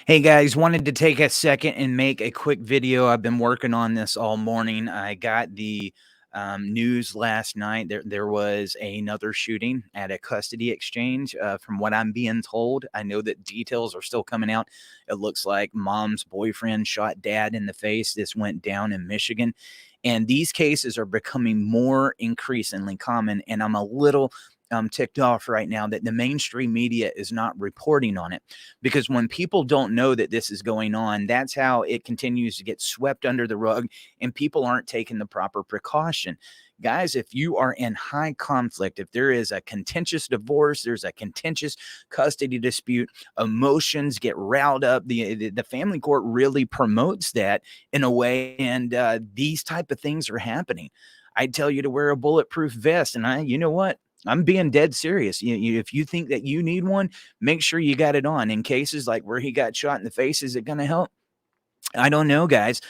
Hey guys, wanted to take a second and make a quick video. I've been working on this all morning. I got the news last night. There was another shooting at a custody exchange. From what I'm being told, I know that details are still coming out. It looks like mom's boyfriend shot dad in the face. This went down in Michigan. And these cases are becoming more increasingly common. And I'm a little ticked off right now that the mainstream media is not reporting on it, because when people don't know that this is going on, that's how it continues to get swept under the rug and people aren't taking the proper precaution. Guys, if you are in high conflict, if there is a contentious divorce, there's a contentious custody dispute, emotions get riled up. The family court really promotes that in a way, and these type of things are happening. I tell you to wear a bulletproof vest, and you know what? I'm being dead serious. If you think that you need one, make sure you got it on in cases like where he got shot in the face. Is it going to help? I don't know, guys.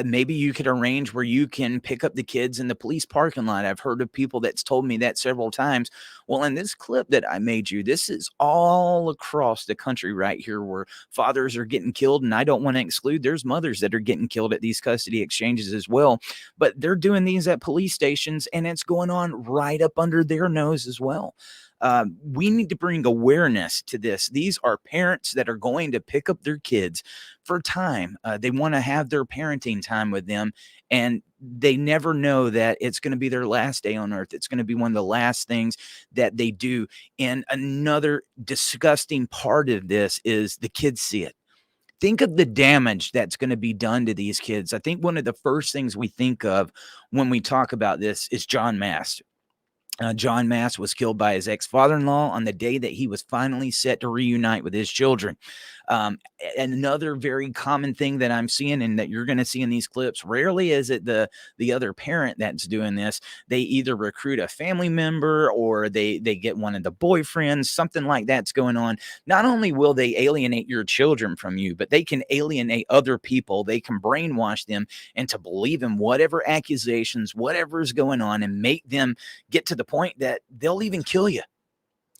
Maybe you could arrange where you can pick up the kids in the police parking lot. I've heard of people that's told me that several times. Well, in this clip that I made you, this is all across the country right here where fathers are getting killed. And I don't want to exclude, there's mothers that are getting killed at these custody exchanges as well. But they're doing these at police stations and it's going on right up under their nose as well. We need to bring awareness to this. These are parents that are going to pick up their kids for time. They want to have their parenting time with them, and they never know that it's going to be their last day on earth. It's going to be one of the last things that they do. And another disgusting part of this is the kids see it. Think of the damage that's going to be done to these kids. I think one of the first things we think of when we talk about this is John Mast. John Mass was killed by his ex-father-in-law on the day that he was finally set to reunite with his children. Another very common thing that I'm seeing and that you're going to see in these clips, rarely is it the other parent that's doing this. They either recruit a family member or they get one of the boyfriends, something like that's going on. Not only will they alienate your children from you, but they can alienate other people. They can brainwash them into believing whatever accusations, whatever is going on, and make them get to the point that they'll even kill you.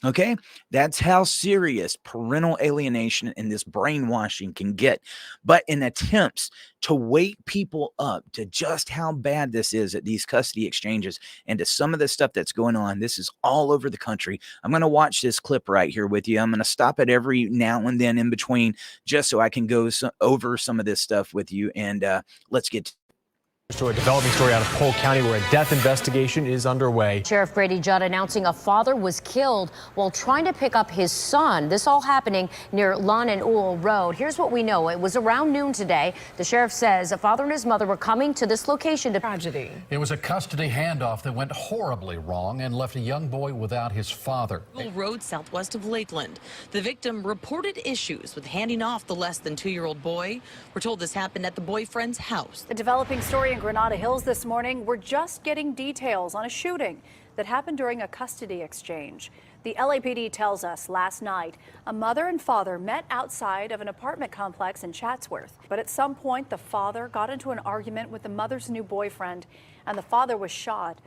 Okay, that's how serious parental alienation and this brainwashing can get. But in attempts to wake people up to just how bad this is at these custody exchanges and to some of the stuff that's going on, this is all over the country. I'm going to watch this clip right here with you. I'm going to stop it every now and then in between just so I can go over some of this stuff with you. And let's get to a developing story out of Polk County where a death investigation is underway. Sheriff Brady Judd announcing a father was killed while trying to pick up his son. This all happening near Lon and Ewell Road. Here's what we know. It was around noon today. The sheriff says a father and his mother were coming to this location to tragedy. It was a custody handoff that went horribly wrong and left a young boy without his father. Ewell Road southwest of Lakeland. The victim reported issues with handing off the less than 2-year-old boy. We're told this happened at the boyfriend's house. The developing story in Granada Hills this morning. We're just getting details on a shooting that happened during a custody exchange. The LAPD tells us last night a mother and father met outside of an apartment complex in Chatsworth. But at some point, the father got into an argument with the mother's new boyfriend, and the father was shot.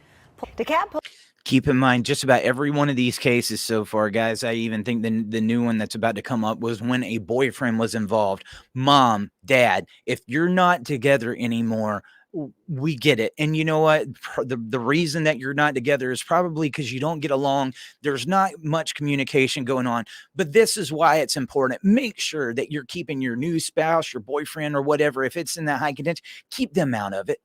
Keep in mind, just about every one of these cases so far, guys, I even think the new one that's about to come up was when a boyfriend was involved. Mom, dad, if you're not together anymore, we get it. And you know what? The reason that you're not together is probably because you don't get along. There's not much communication going on. But this is why it's important. Make sure that you're keeping your new spouse, your boyfriend, or whatever, if it's in that high contention, keep them out of it.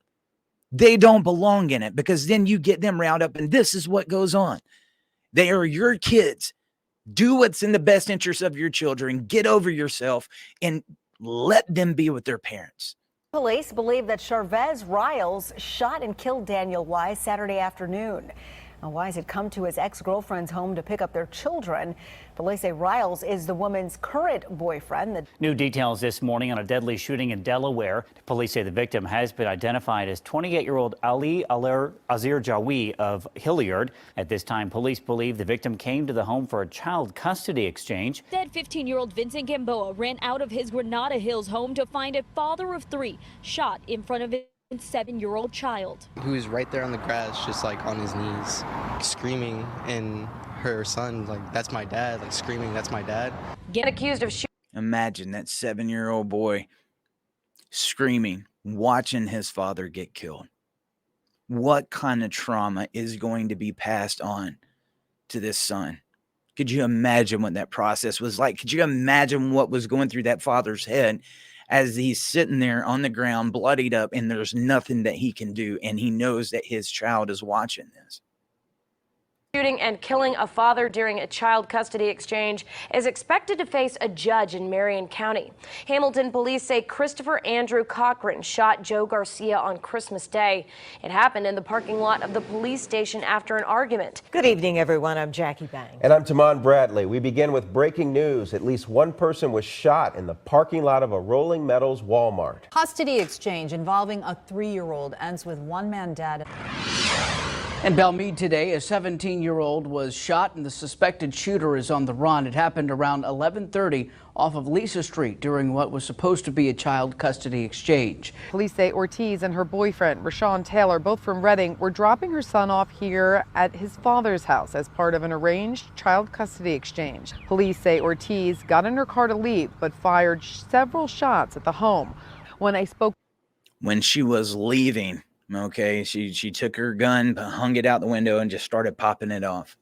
They don't belong in it, because then you get them riled up, and this is what goes on. They are your kids. Do what's in the best interest of your children. Get over yourself and let them be with their parents. Police believe that Charvez Riles shot and killed Daniel Wise Saturday afternoon. Now, Wise had come to his ex-girlfriend's home to pick up their children. Police say Riles is the woman's current boyfriend. New details this morning on a deadly shooting in Delaware. Police say the victim has been identified as 28-year-old Ali Azir Jawi of Hilliard. At this time, police believe the victim came to the home for a child custody exchange. Dead 15-year-old Vincent Gamboa ran out of his Granada Hills home to find a father of 3 shot in front of his 7-year-old child. He was right there on the grass, just like on his knees, screaming, and her son, like, that's my dad, like screaming, that's my dad. Get accused of shooting. Imagine that 7-year-old boy screaming, watching his father get killed. What kind of trauma is going to be passed on to this son? Could you imagine what that process was like? Could you imagine what was going through that father's head as he's sitting there on the ground, bloodied up, and there's nothing that he can do, and he knows that his child is watching this? Shooting and killing a father during a child custody exchange is expected to face a judge in Marion County. Hamilton police say Christopher Andrew Cochran shot Joe Garcia on Christmas Day. It happened in the parking lot of the police station after an argument. Good evening, everyone. I'm Jackie Bang. And I'm Tamon Bradley. We begin with breaking news. At least one person was shot in the parking lot of a Rolling Meadows Walmart. Custody exchange involving a 3-year-old ends with one man dead. In Belmead today, a 17-year-old was shot and the suspected shooter is on the run. It happened around 11:30 off of Lisa Street during what was supposed to be a child custody exchange. Police say Ortiz and her boyfriend, Rashawn Taylor, both from Reading, were dropping her son off here at his father's house as part of an arranged child custody exchange. Police say Ortiz got in her car to leave but fired several shots at the home. When she was leaving, okay, she took her gun, hung it out the window, and just started popping it off.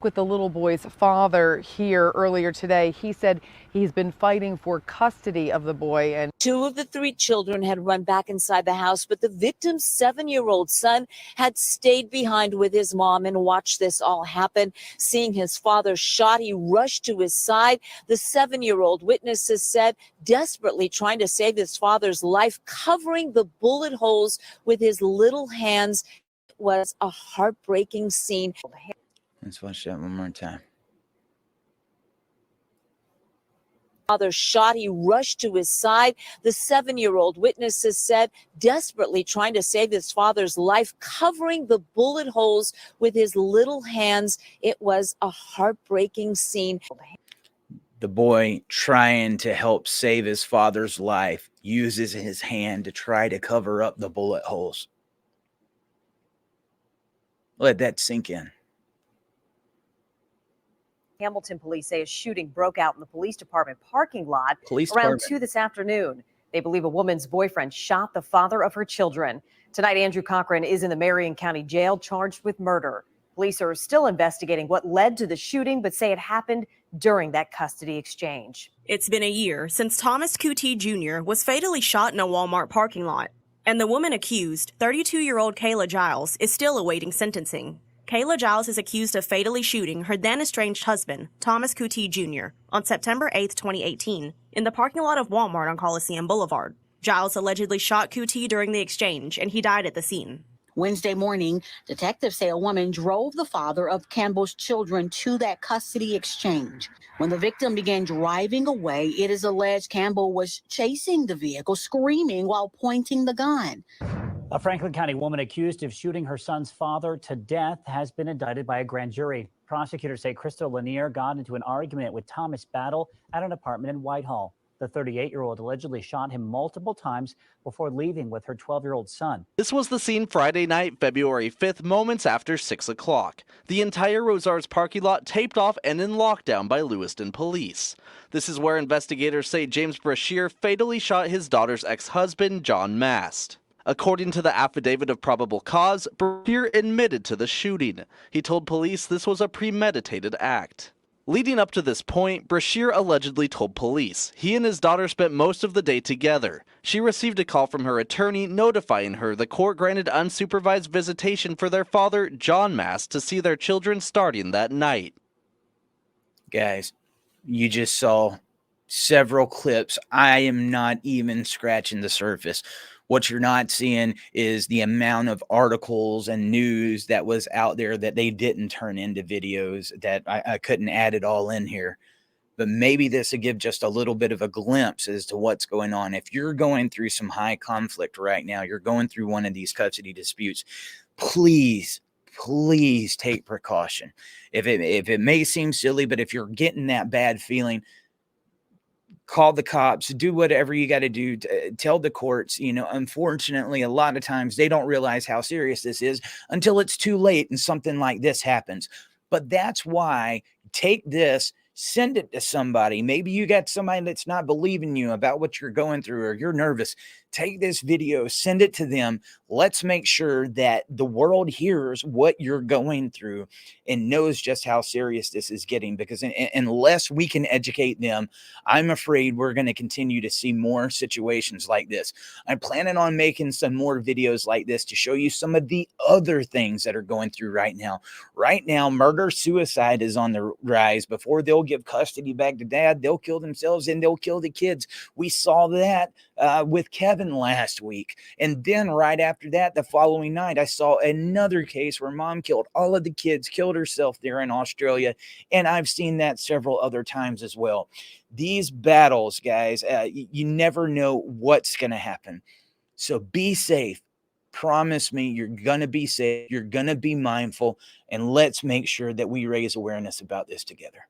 With the little boy's father here earlier today, he said he's been fighting for custody of the boy. And 2 of the 3 children had run back inside the house, but the victim's 7-year-old son had stayed behind with his mom and watched this all happen. Seeing his father shot, he rushed to his side. The 7-year-old, witnesses said, desperately trying to save his father's life, covering the bullet holes with his little hands. It was a heartbreaking scene. Let's watch that one more time. Father shot, he rushed to his side. The 7-year-old, witnesses said, desperately trying to save his father's life, covering the bullet holes with his little hands. It was a heartbreaking scene. The boy, trying to help save his father's life, uses his hand to try to cover up the bullet holes. Let that sink in. Hamilton police say a shooting broke out in the police department parking lot around Department. 2 this afternoon. They believe a woman's boyfriend shot the father of her children. Tonight, Andrew Cochran is in the Marion County Jail charged with murder. Police are still investigating what led to the shooting, but say it happened during that custody exchange. It's been a year since Thomas Kuti Jr. was fatally shot in a Walmart parking lot, and the woman accused, 32-year-old Kayla Giles, is still awaiting sentencing. Kayla Giles is accused of fatally shooting her then-estranged husband, Thomas Kuti Jr., on September 8, 2018, in the parking lot of Walmart on Coliseum Boulevard. Giles allegedly shot Kuti during the exchange, and he died at the scene. Wednesday morning, detectives say a woman drove the father of Campbell's children to that custody exchange. When the victim began driving away, it is alleged Campbell was chasing the vehicle, screaming while pointing the gun. A Franklin County woman accused of shooting her son's father to death has been indicted by a grand jury. Prosecutors say Crystal Lanier got into an argument with Thomas Battle at an apartment in Whitehall. The 38-year-old allegedly shot him multiple times before leaving with her 12-year-old son. This was the scene Friday night, February 5th, moments after 6 o'clock. The entire Rosar's parking lot taped off and in lockdown by Lewiston police. This is where investigators say James Brashear fatally shot his daughter's ex-husband, John Mast. According to the affidavit of probable cause, Brashear admitted to the shooting. He told police this was a premeditated act. Leading up to this point, Brashear allegedly told police he and his daughter spent most of the day together. She received a call from her attorney notifying her the court granted unsupervised visitation for their father, John Mast, to see their children starting that night. Guys, you just saw several clips. I am not even scratching the surface. What you're not seeing is the amount of articles and news that was out there that they didn't turn into videos, that I couldn't add it all in here. But maybe this will give just a little bit of a glimpse as to what's going on. If you're going through some high conflict right now, you're going through one of these custody disputes, please take precaution. If it may seem silly, but if you're getting that bad feeling, call the cops, do whatever you got to do to tell the courts. You know, unfortunately, a lot of times they don't realize how serious this is until it's too late and something like this happens. But that's why take this Send it to somebody. Maybe you got somebody that's not believing you about what you're going through, or you're nervous. Take this video, send it to them. Let's make sure that the world hears what you're going through and knows just how serious this is getting, because unless we can educate them, I'm afraid we're going to continue to see more situations like this. I'm planning on making some more videos like this to show you some of the other things that are going through right now. Right now, murder suicide is on the rise. Before they'll give custody back to dad, they'll kill themselves and they'll kill the kids. We saw that with Kevin last week. And then right after that, the following night, I saw another case where mom killed all of the kids, killed herself there in Australia. And I've seen that several other times as well. These battles, guys, you never know what's going to happen. So be safe. Promise me you're going to be safe. You're going to be mindful. And let's make sure that we raise awareness about this together.